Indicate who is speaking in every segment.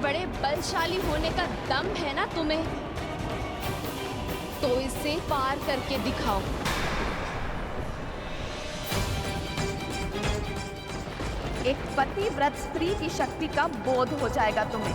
Speaker 1: बड़े बलशाली होने का दम है ना तुम्हें, तो इसे पार करके दिखाओ।
Speaker 2: एक पतिव्रत स्त्री की शक्ति का बोध हो जाएगा तुम्हें।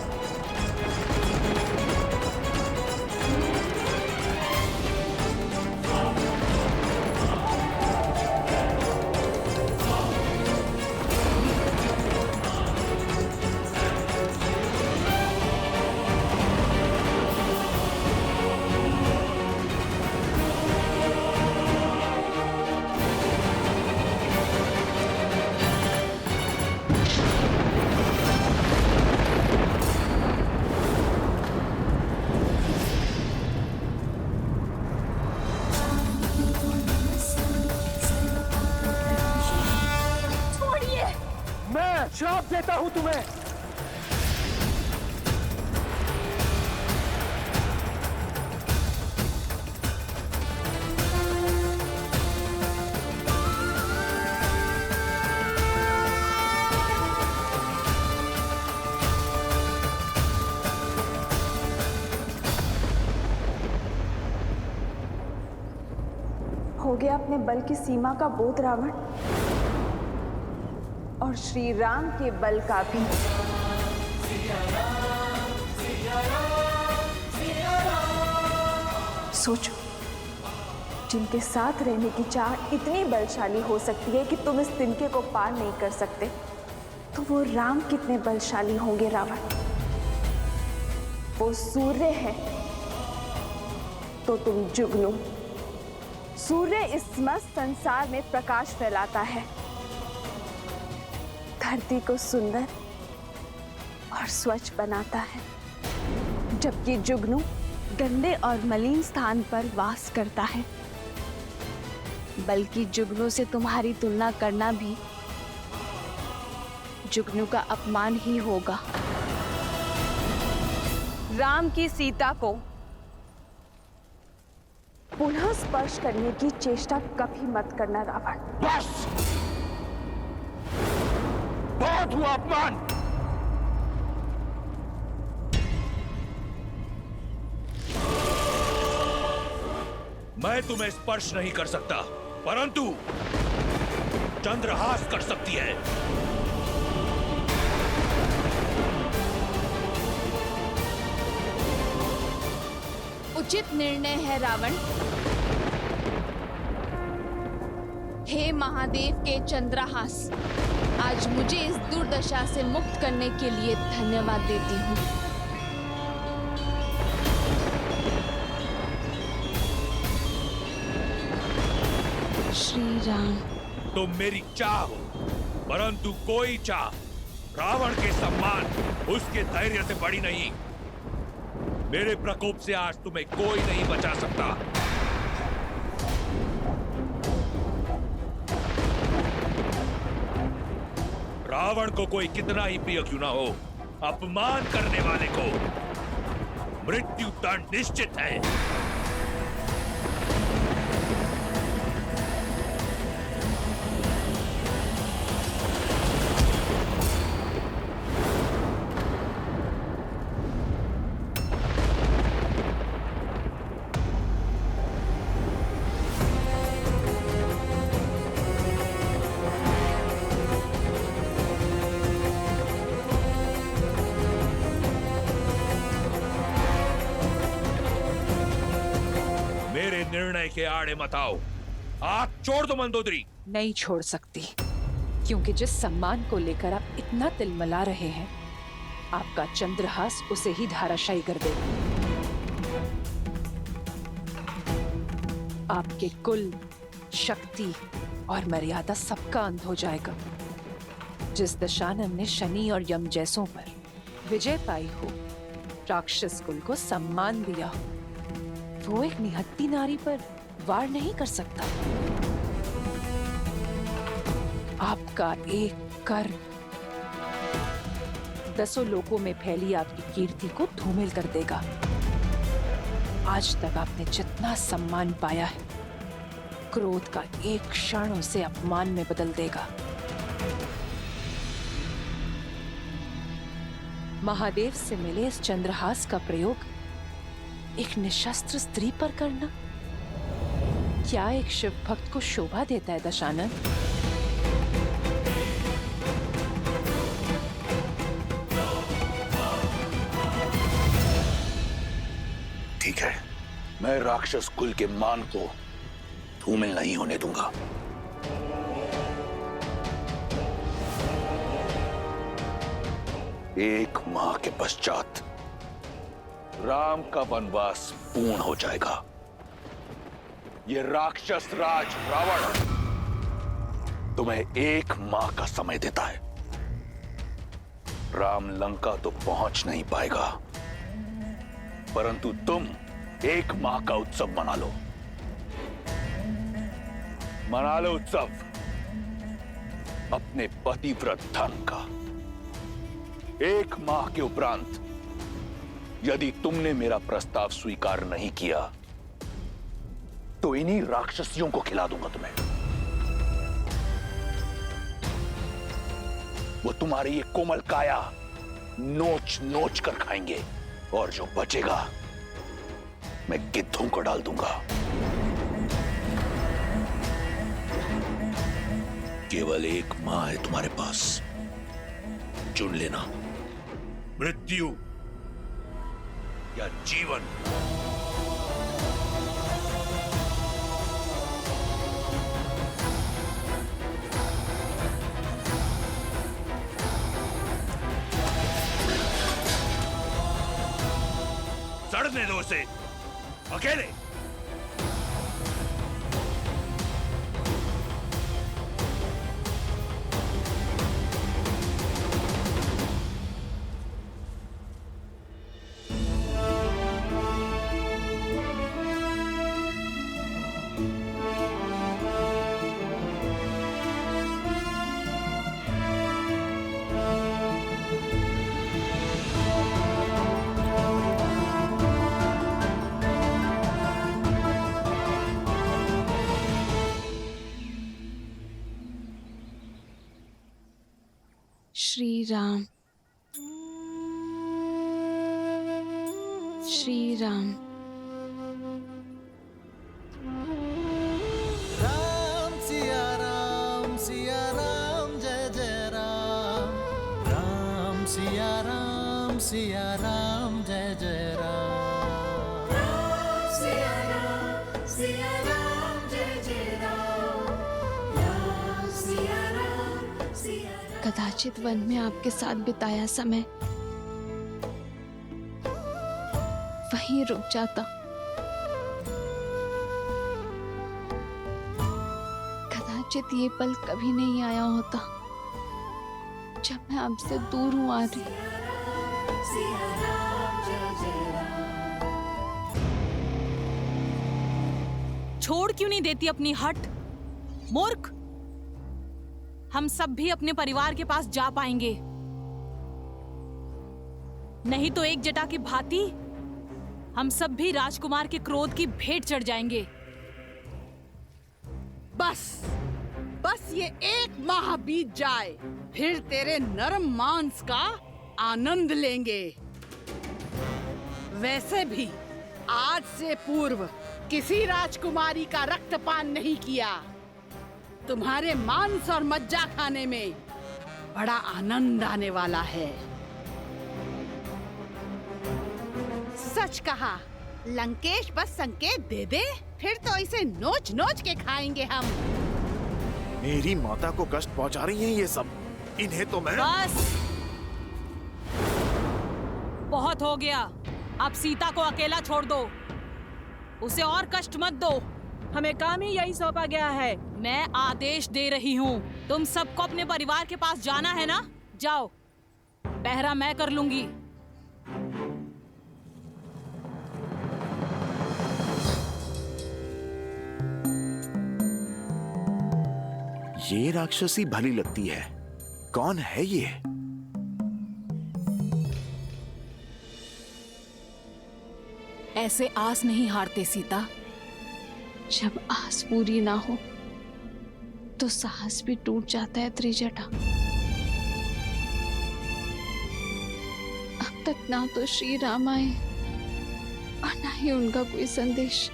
Speaker 3: मैं श्राप देता हूं तुम्हें।
Speaker 2: हो गया अपने बल की सीमा का बोध रावण, और श्री राम के बल का भी। सोचो, जिनके साथ रहने की चाह इतनी बलशाली हो सकती है कि तुम इस तिनके को पार नहीं कर सकते, तो वो राम कितने बलशाली होंगे रावण। वो सूर्य है तो तुम जुगनू। सूर्य इस समस्त संसार में प्रकाश फैलाता है, धरती को सुंदर और स्वच्छ बनाता है, जबकि जुगनू गंदे और मलिन स्थान पर वास करता है। बल्कि जुगनू से तुम्हारी तुलना करना भी जुगनू का अपमान ही होगा। राम की सीता को पुनः स्पर्श करने की चेष्टा कभी मत करना रावण।
Speaker 3: बस, बहुत हुआ अपमान।
Speaker 4: मैं तुम्हें स्पर्श नहीं कर सकता, परंतु चंद्रहास कर सकती है।
Speaker 1: उचित निर्णय है रावण। हे महादेव के चंद्रहास, आज मुझे इस दुर्दशा से मुक्त करने के लिए धन्यवाद देती हूँ। श्री राम।
Speaker 4: तुम मेरी चाह हो, परंतु कोई चाह रावण के सम्मान, उसके धैर्य से बड़ी नहीं। मेरे प्रकोप से आज तुम्हें कोई नहीं बचा सकता। रावण को कोई कितना ही प्रिय क्यों ना हो, अपमान करने वाले को मृत्यु दंड निश्चित है। मेरे निर्णय के आड़े मत आओ। हाथ छोड़ दो मंदोदरी।
Speaker 5: नहीं छोड़ सकती, क्योंकि जिस सम्मान को लेकर आप इतना तिलमिला रहे हैं, आपका चंद्रहास उसे ही धराशायी कर देगा। आपके कुल, शक्ति और मर्यादा सबका अंत हो जाएगा। जिस दशानन ने शनि और यम जैसों पर विजय पाई हो, राक्षस कुल को सम्मान दिया हो, वो एक निहत्ती नारी पर वार नहीं कर सकता। आपका एक कर्म दसों लोकों में फैली आपकी कीर्ति को धूमिल कर देगा। आज तक आपने जितना सम्मान पाया है, क्रोध का एक क्षण उसे अपमान में बदल देगा। महादेव से मिले इस चंद्रहास का प्रयोग एक निशस्त्र स्त्री पर करना क्या एक शिव भक्त को शोभा देता है दशानन?
Speaker 6: ठीक है, मैं राक्षस कुल के मान को धूमिल नहीं होने दूंगा। एक माह के पश्चात राम का वनवास पूर्ण हो जाएगा। ये राक्षस राज रावण तुम्हें एक माह का समय देता है। राम लंका तो पहुंच नहीं पाएगा, परंतु तुम एक माह का उत्सव मना लो। मना लो उत्सव अपने पतिव्रत धर्म का। एक माह के उपरांत यदि तुमने मेरा प्रस्ताव स्वीकार नहीं किया तो इन्हीं राक्षसियों को खिला दूंगा तुम्हें। वो तुम्हारी ये कोमल काया नोच नोच कर खाएंगे और जो बचेगा मैं गिद्धों को डाल दूंगा। केवल एक माह है तुम्हारे पास, चुन लेना,
Speaker 4: मृत्यु या जीवन। सड़ने दो उसे अकेले।
Speaker 1: श्री राम, श्री राम।
Speaker 7: राम सिया राम जय जय राम। राम सिया राम जय जय राम। राम सिया राम जय जय राम। राम सिया राम।
Speaker 1: कदाचित वन में आपके साथ बिताया समय वहीं रुक जाता। कदाचित ये पल कभी नहीं आया होता जब मैं आपसे दूर हूं आ रही।
Speaker 8: छोड़ क्यों नहीं देती अपनी हट, मूर्ख। हम सब भी अपने परिवार के पास जा पाएंगे, नहीं तो एक जटा की भांति हम सब भी राजकुमार के क्रोध की भेंट चढ़ जाएंगे।
Speaker 9: बस ये एक माह बीत जाए, फिर तेरे नरम मांस का आनंद लेंगे। वैसे भी आज से पूर्व किसी राजकुमारी का रक्तपान नहीं किया। तुम्हारे मांस और मज्जा खाने में बड़ा आनंद आने वाला है। सच कहा, लंकेश बस संकेत दे दे, फिर तो इसे नोच नोच के खाएंगे हम।
Speaker 3: मेरी माता को कष्ट पहुंचा रही हैं ये सब, इन्हें तो मैं।
Speaker 8: बस बहुत हो गया, अब सीता को अकेला छोड़ दो, उसे और कष्ट मत दो। हमें काम ही यही सौंपा गया है। मैं आदेश दे रही हूँ, तुम सबको अपने परिवार के पास जाना है ना, जाओ, पहरा मैं कर लूंगी।
Speaker 3: ये राक्षसी भली लगती है, कौन है ये?
Speaker 8: ऐसे आस नहीं हारते सीता।
Speaker 1: जब आस पूरी ना हो तो साहस भी टूट जाता है त्रिजटा। तक ना तो श्री राम आए और ना ही उनका कोई संदेश।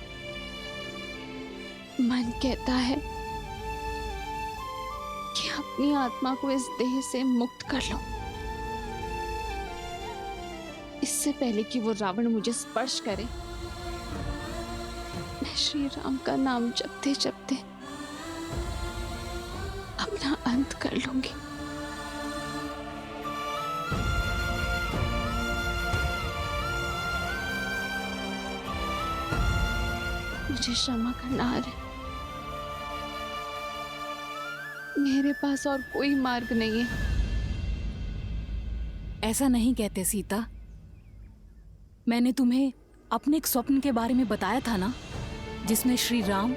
Speaker 1: मन कहता है कि अपनी आत्मा को इस देह से मुक्त कर लो, इससे पहले कि वो रावण मुझे स्पर्श करे। मैं श्री राम का नाम जपते जपते अपना अंत कर लूंगी। मुझे क्षमा करना है, मेरे पास और कोई मार्ग नहीं है।
Speaker 8: ऐसा नहीं कहते सीता। मैंने तुम्हें अपने एक स्वप्न के बारे में बताया था ना, जिसमें श्री राम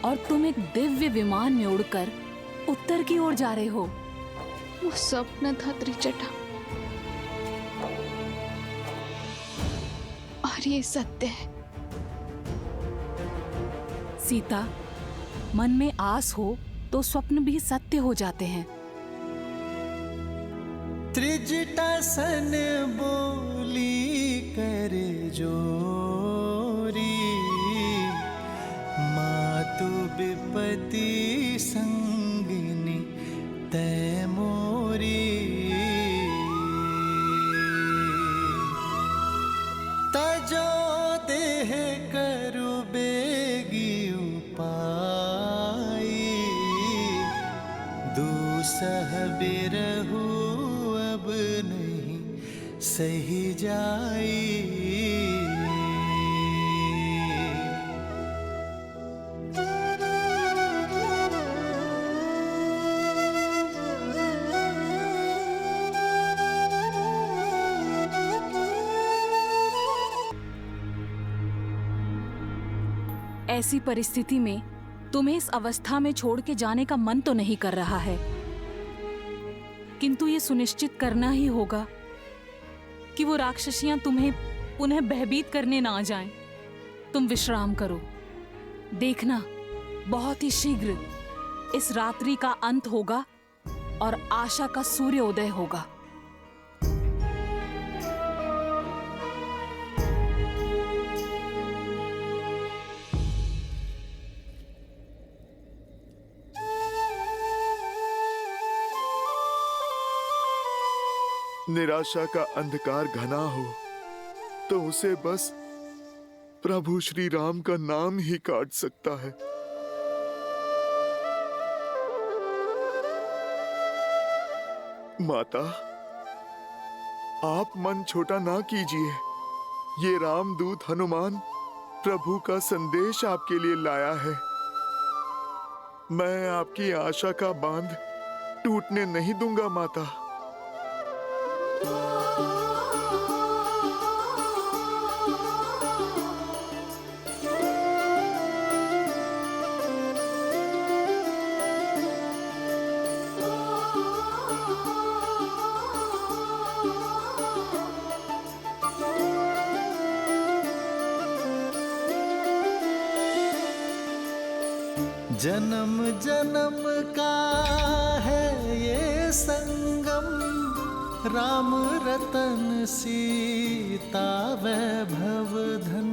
Speaker 8: और तुम एक दिव्य विमान में उड़कर उत्तर की ओर जा रहे हो।
Speaker 1: वो स्वप्न था त्रिजटा, और ये सत्य है।
Speaker 8: सीता, मन में आस हो तो स्वप्न भी सत्य हो जाते हैं।
Speaker 7: त्रिजटा सन बोली करे जोरी, मातु विपति संगिनी तै मोरी। तजो देह करु बेगी उपाई, दूसह बिरहु अब नहीं सही जाई।
Speaker 8: ऐसी परिस्थिति में तुम्हें इस अवस्था में छोड़ के जाने का मन तो नहीं कर रहा है, किंतु ये सुनिश्चित करना ही होगा कि वो राक्षसियां तुम्हें पुनः भयभीत करने ना जाएं। तुम विश्राम करो। देखना, बहुत ही शीघ्र इस रात्रि का अंत होगा और आशा का सूर्योदय होगा।
Speaker 10: निराशा का अंधकार घना हो तो उसे बस प्रभु श्री राम का नाम ही काट सकता है। माता, आप मन छोटा ना कीजिए। ये रामदूत हनुमान प्रभु का संदेश आपके लिए लाया है। मैं आपकी आशा का बांध टूटने नहीं दूंगा माता।
Speaker 7: जन्म जन्म का है ये संगम, राम रतन सीता वैभव धन।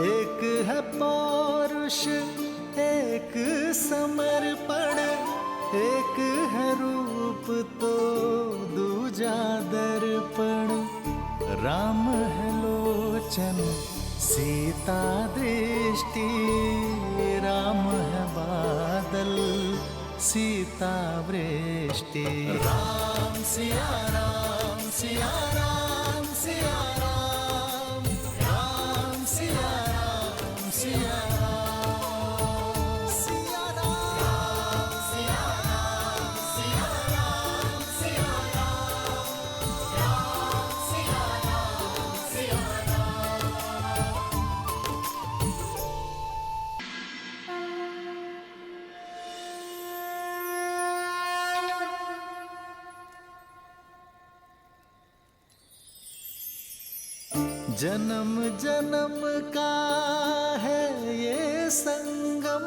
Speaker 7: एक है पौरुष एक समर्पण, एक है रूप तो दूजा दर्पण। राम है लोचन सीता दृष्टि, राम है बादल सीता वृष्टि। राम सिया राम सिया राम सिया राम, राम सिया राम सिया राम, सिया राम सिया राम सिया राम सिया राम, राम सिया राम सिया राम। जन्म जन्म का है ये संगम,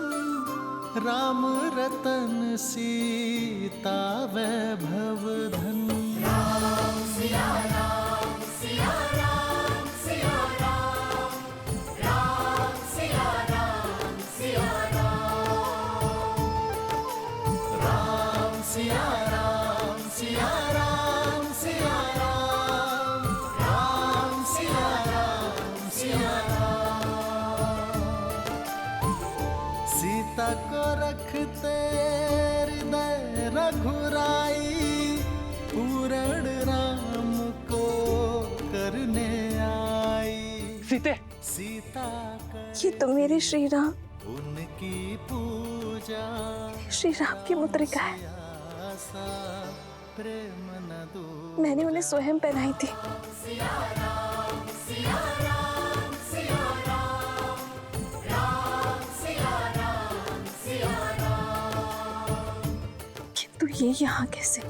Speaker 7: राम रतन सीता वैभव धन।
Speaker 11: राम सिया राम सिया राम सिया राम, राम सिया राम सिया राम,
Speaker 7: राम सिया राम सिया राम सिया राम, राम सिया राम सिया राम। सीता को रखते हृदय रघुराई, पूर्ण राम को करने आई। सीता
Speaker 2: ये तो मेरे श्री राम,
Speaker 7: उनकी पूजा
Speaker 2: श्री राम की मुद्रिका है।
Speaker 7: प्रेम न दो।
Speaker 2: मैंने उन्हें स्वयं पहनाई थी।
Speaker 11: सिया राम सिया राम सिया राम, राम सिया राम सिया राम।
Speaker 2: किंतु ये यहाँ कैसे?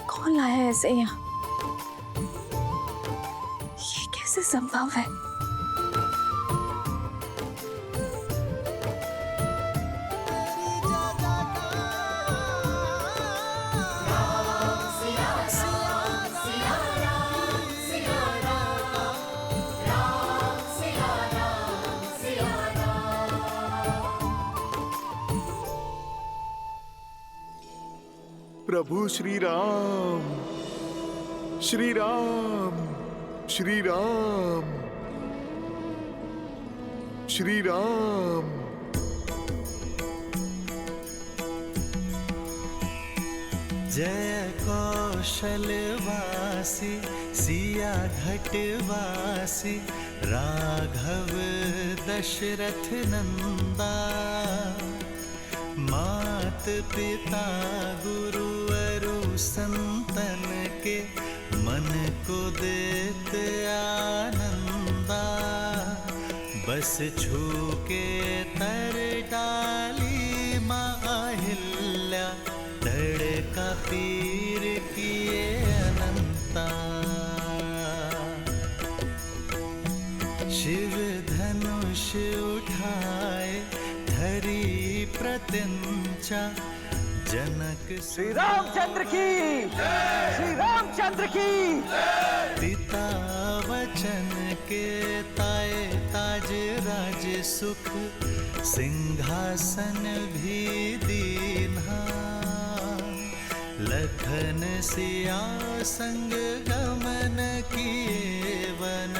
Speaker 2: कौन लाया ऐसे यहाँ? ये कैसे संभव है?
Speaker 10: प्रभु श्री राम, श्री राम, श्री राम, श्री राम।
Speaker 7: जय कौशलवासी सिया घटवासी, राघव दशरथ नंदा। मात पिता गुरु अरु संतन के, मन को देते आनंदा। बस छू के तर डाली माहिल्या, धड़का पीर किए अनंता। शिव धनुष उठाए धरी प्रत्यंचा, जनक
Speaker 12: श्री रामचंद्र की, श्री रामचंद्र की।
Speaker 7: पिता वचन के ताए ताज राज सुख, सिंहासन भी दीन्हा। लखन सिया संग गमन किए वन,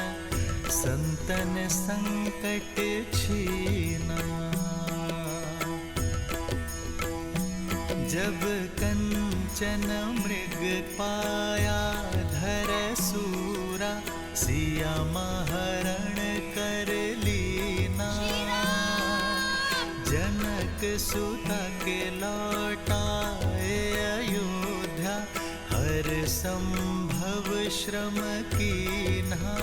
Speaker 7: संतन संकट छीना। जब कंचन मृग पाया धर सूरा, सिया महरण कर लीना। जनक सुता के लौटाए अयोध्या, हर संभव श्रम कीन्हा।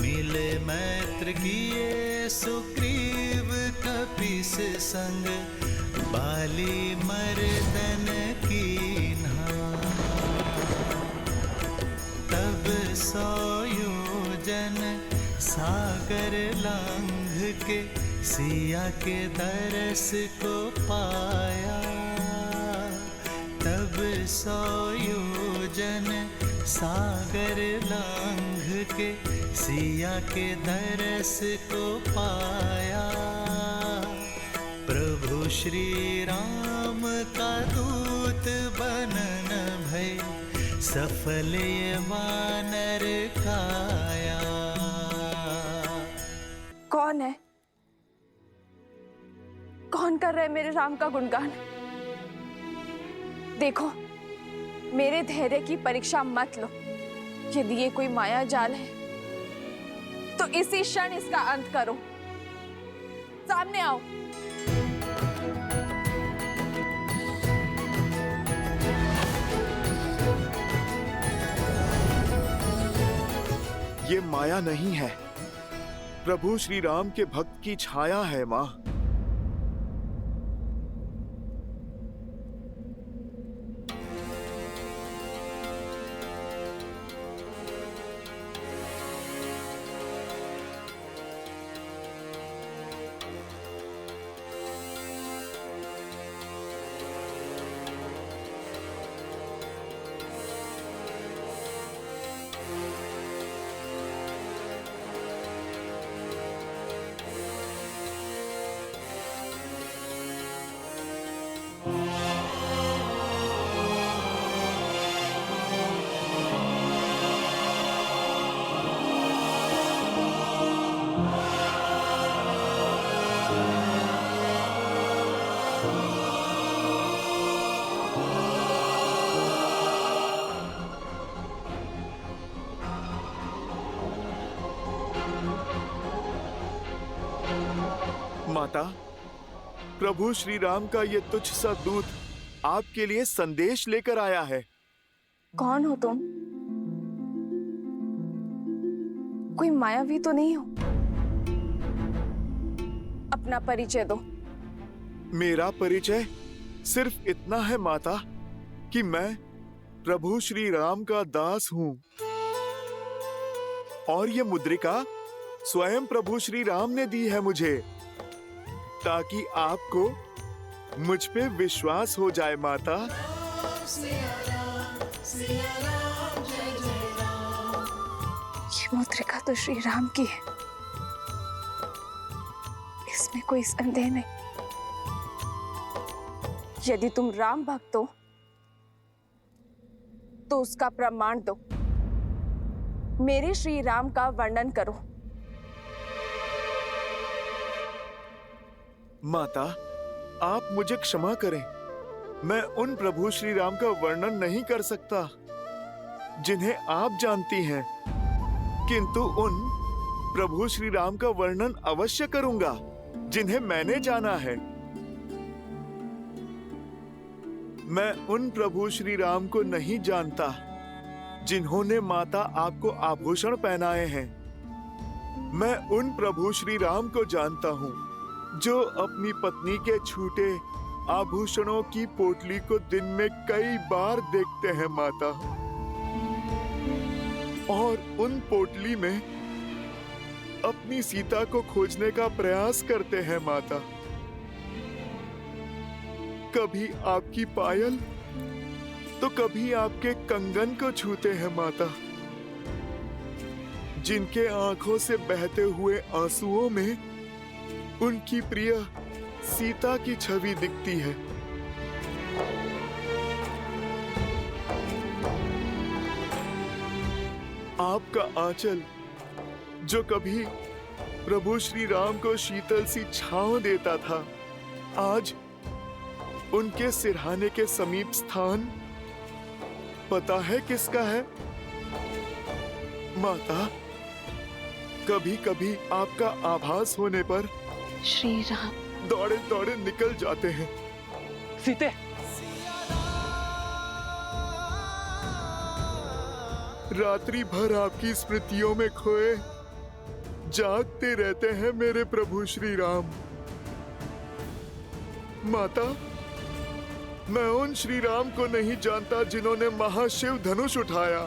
Speaker 7: मिले मैत्र किए सुग्रीव कपीस संग, बाली मर्दन कीन्हा। तब 100 योजन सागर लांघ के, सिया के दरस को पाया। तब 100 योजन सागर लांघ के, सिया के दरस को पाया। प्रभु श्री राम का दूत बनन भय, सफल ये वानर काया।
Speaker 2: कौन है? कौन कर रहे मेरे राम का गुणगान? देखो, मेरे धैर्य की परीक्षा मत लो। यदि ये कोई माया जाल है तो इसी क्षण इसका अंत करो। सामने आओ।
Speaker 10: ये माया नहीं है, प्रभु श्री राम के भक्त की छाया है माँ। माता, प्रभु श्री राम का ये तुच्छ सा दूत आपके लिए संदेश लेकर आया है।
Speaker 2: कौन हो तुम? कोई मायावी तो नहीं हो? अपना परिचय दो।
Speaker 10: मेरा परिचय सिर्फ इतना है माता कि मैं प्रभु श्री राम का दास हूँ और ये मुद्रिका स्वयं प्रभु श्री राम ने दी है मुझे, ताकि आपको मुझ पे विश्वास हो जाए माता।
Speaker 2: ये मुद्रिका तो श्री राम की है, इसमें कोई संदेह नहीं। यदि तुम राम भक्त हो तो उसका प्रमाण दो। मेरे श्री राम का वर्णन करो।
Speaker 10: माता, आप मुझे क्षमा करें, मैं उन प्रभु श्री राम का वर्णन नहीं कर सकता जिन्हें आप जानती हैं, किंतु उन प्रभु श्री राम का वर्णन अवश्य करूंगा जिन्हें मैंने जाना है। मैं उन प्रभु श्री राम को नहीं जानता जिन्होंने माता आपको आभूषण पहनाए हैं। मैं उन प्रभु श्री राम को जानता हूँ जो अपनी पत्नी के छूटे आभूषणों की पोटली को दिन में कई बार देखते हैं माता, और उन पोटली में अपनी सीता को खोजने का प्रयास करते हैं माता। कभी आपकी पायल तो कभी आपके कंगन को छूते हैं माता, जिनके आंखों से बहते हुए आंसुओं में उनकी प्रिय सीता की छवि दिखती है। आपका आंचल जो कभी प्रभु श्री राम को शीतल सी छांव देता था, आज उनके सिरहाने के समीप स्थान पता है किसका है माता? कभी कभी आपका आभास होने पर
Speaker 2: श्री राम
Speaker 10: दौड़े दौड़े निकल जाते हैं।
Speaker 12: सीते,
Speaker 10: रात्रि भर आपकी स्मृतियों में खोए जागते रहते हैं मेरे प्रभु श्री राम। माता, मैं उन श्री राम को नहीं जानता जिन्होंने महाशिव धनुष उठाया।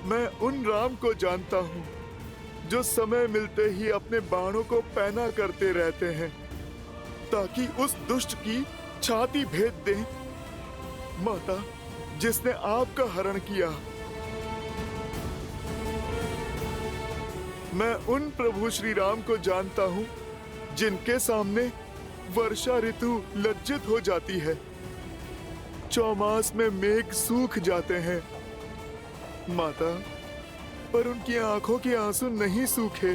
Speaker 10: मैं उन राम को जानता हूँ जो समय मिलते ही अपने बाणों को पैना करते रहते हैं ताकि उस दुष्ट की छाती भेद दें। माता, जिसने आपका हरण किया। मैं उन प्रभु श्री राम को जानता हूँ जिनके सामने वर्षा ऋतु लज्जित हो जाती है, चौमास में मेघ सूख जाते हैं। माता, पर उनकी आंखों के आंसू नहीं सूखे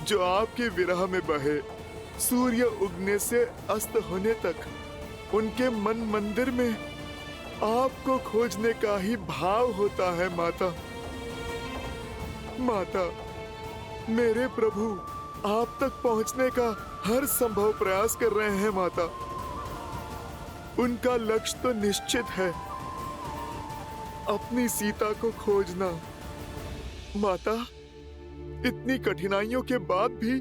Speaker 10: जो आपके विरह में बहे। सूर्य उगने से अस्त होने तक उनके मन मंदिर में आपको खोजने का ही भाव होता है माता। माता, मेरे प्रभु आप तक पहुंचने का हर संभव प्रयास कर रहे हैं माता। उनका लक्ष्य तो निश्चित है, अपनी सीता को खोजना। माता, इतनी कठिनाइयों के बाद भी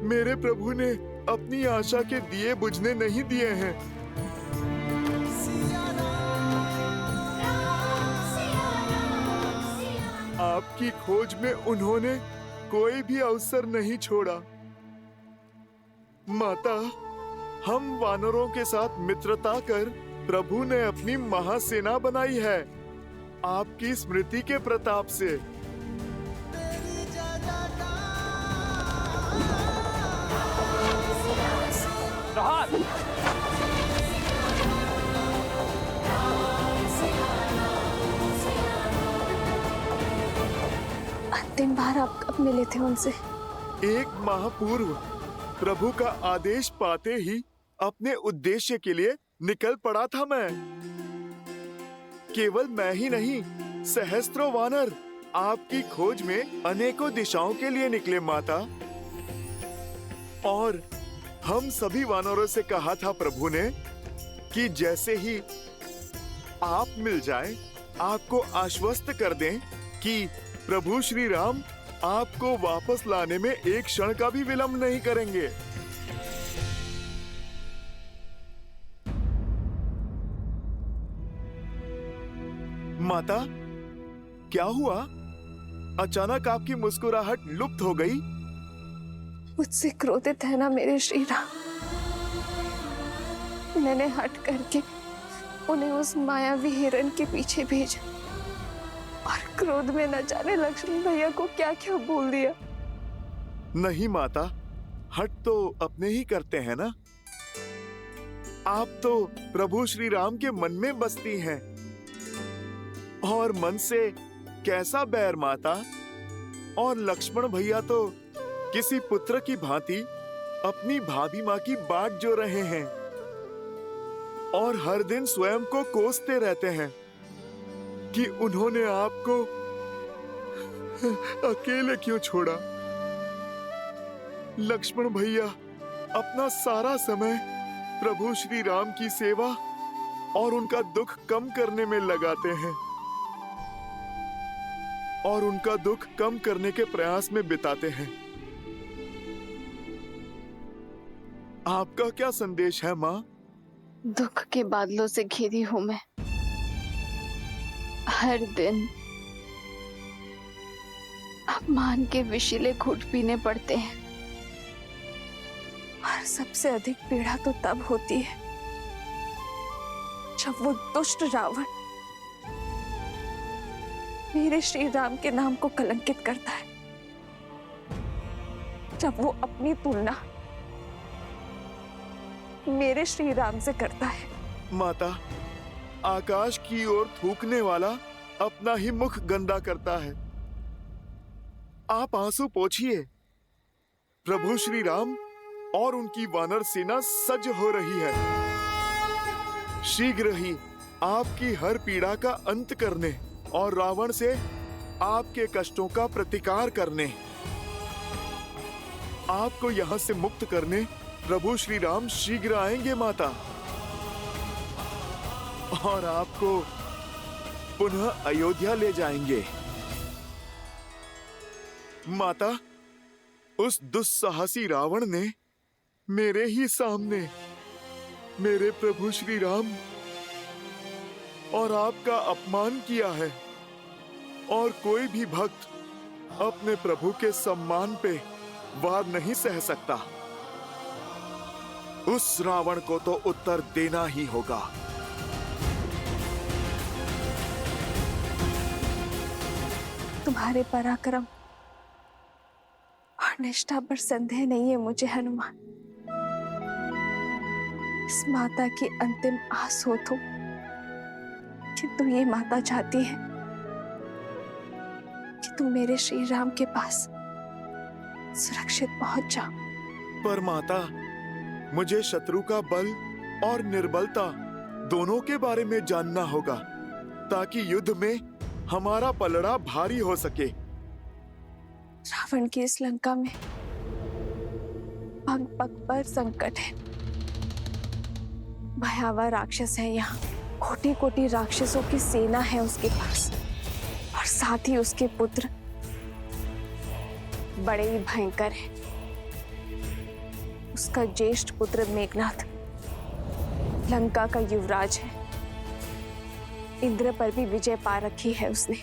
Speaker 10: मेरे प्रभु ने अपनी आशा के दिए बुझने नहीं दिए हैं। आपकी खोज में उन्होंने कोई भी अवसर नहीं छोड़ा। माता, हम वानरों के साथ मित्रता कर प्रभु ने अपनी महासेना बनाई है आपकी स्मृति के प्रताप से।
Speaker 2: अंतिम बार आप कब मिले थे उनसे?
Speaker 10: 1 माह पूर्व प्रभु का आदेश पाते ही अपने उद्देश्य के लिए निकल पड़ा था मैं। केवल मैं ही नहीं, सहस्त्रों वानर आपकी खोज में अनेकों दिशाओं के लिए निकले माता। और हम सभी वानरों से कहा था प्रभु ने कि जैसे ही आप मिल जाए आपको आश्वस्त कर दें कि प्रभु श्री राम आपको वापस लाने में एक क्षण का भी विलंब नहीं करेंगे। माता, क्या हुआ? अचानक आपकी मुस्कुराहट लुप्त हो गई।
Speaker 2: मुझसे क्रोधित है ना मेरे श्री राम? मैंने हट करके उन्हें उस मायावी हिरण के पीछे भेजा और क्रोध में न जाने लक्ष्मण भैया को क्या क्या बोल दिया।
Speaker 10: नहीं माता, हट तो अपने ही करते हैं ना। आप तो प्रभु श्री राम के मन में बसती हैं। और मन से कैसा बैर माता? और लक्ष्मण भैया तो किसी पुत्र की भांति अपनी भाभी माँ की बाट जो रहे हैं और हर दिन स्वयं को कोसते रहते हैं कि उन्होंने आपको अकेले क्यों छोड़ा। लक्ष्मण भैया अपना सारा समय प्रभु श्री राम की सेवा और उनका दुख कम करने में लगाते हैं और उनका दुख कम करने के प्रयास में बिताते हैं। आपका क्या संदेश है माँ?
Speaker 2: दुख के बादलों से घिरी हूं मैं। हर दिन अपमान के विषीले घूंट पीने पड़ते हैं और सबसे अधिक पीड़ा तो तब होती है जब वो दुष्ट रावण मेरे श्री राम के नाम को कलंकित करता है, जब वो अपनी तुलना मेरे श्री राम से करता है।
Speaker 10: माता, आकाश की ओर थूकने वाला अपना ही मुख गंदा करता है। आप आंसू पोंछिए। प्रभु श्री राम और उनकी वानर सेना सज्ज हो रही है। शीघ्र ही आपकी हर पीड़ा का अंत करने और रावण से आपके कष्टों का प्रतिकार करने, आपको यहां से मुक्त करने प्रभु श्री राम शीघ्र आएंगे माता, और आपको पुनः अयोध्या ले जाएंगे। माता, उस दुस्साहसी रावण ने मेरे ही सामने मेरे प्रभु श्री राम और आपका अपमान किया है, और कोई भी भक्त अपने प्रभु के सम्मान पे वार नहीं सह सकता। उस रावण को तो उत्तर देना ही होगा।
Speaker 2: तुम्हारे पराक्रम और निष्ठा पर संदेह नहीं है मुझे हनुमान। इस माता की अंतिम आस हो तुम, किंतु ये माता चाहती है कि तुम मेरे श्री राम के पास सुरक्षित पहुंच जाओ।
Speaker 10: पर माता, मुझे शत्रु का बल और निर्बलता दोनों के बारे में जानना होगा, ताकि युद्ध में हमारा पलड़ा भारी हो सके।
Speaker 2: रावण की इस लंका में पग पग पर संकट है। भयावह राक्षस है यहाँ, कोटि कोटि राक्षसों की सेना है उसके पास, और साथ ही उसके पुत्र बड़े ही भयंकर हैं। उसका ज्येष्ठ पुत्र मेघनाथ लंका का युवराज है। इंद्र पर भी विजय पा रखी है उसने।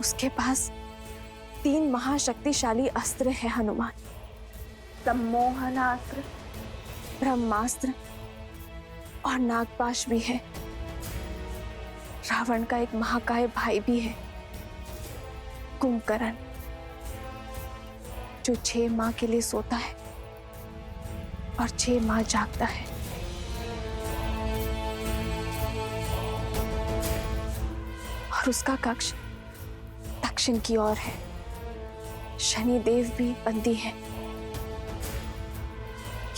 Speaker 2: उसके पास 3 महाशक्तिशाली अस्त्र है हनुमान। सम्मोहनास्त्र, ब्रह्मास्त्र और नागपाश भी है। रावण का एक महाकाय भाई भी है, कुंभकर्ण, जो 6 माह के लिए सोता है और 6 माह जागता है। और उसका कक्ष दक्षिण की ओर है। शनिदेव भी बंदी है।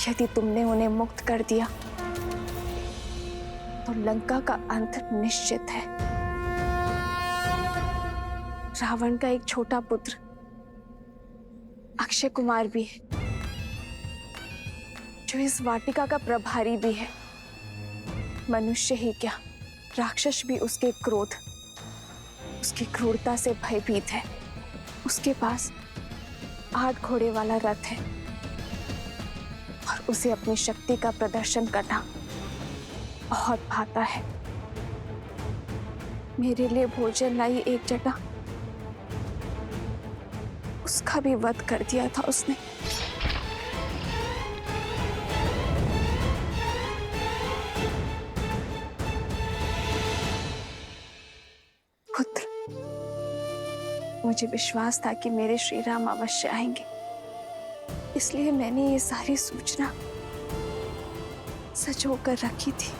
Speaker 2: यदि तुमने उन्हें मुक्त कर दिया तो लंका का अंत निश्चित है। रावण का एक छोटा पुत्र अक्षय कुमार भी है। जो इस वाटिका का प्रभारी भी है। मनुष्य ही क्या, राक्षस भी उसके क्रोध, उसकी क्रूरता से भयभीत है। उसके पास 8 घोड़े वाला रथ है और उसे अपनी शक्ति का प्रदर्शन करना बहुत भाता है। मेरे लिए भोजन लाई एक जटा, उसका भी वध कर दिया था उसने। पुत्र, मुझे विश्वास था कि मेरे श्री राम अवश्य आएंगे, इसलिए मैंने ये सारी सूचना सजो कर रखी थी।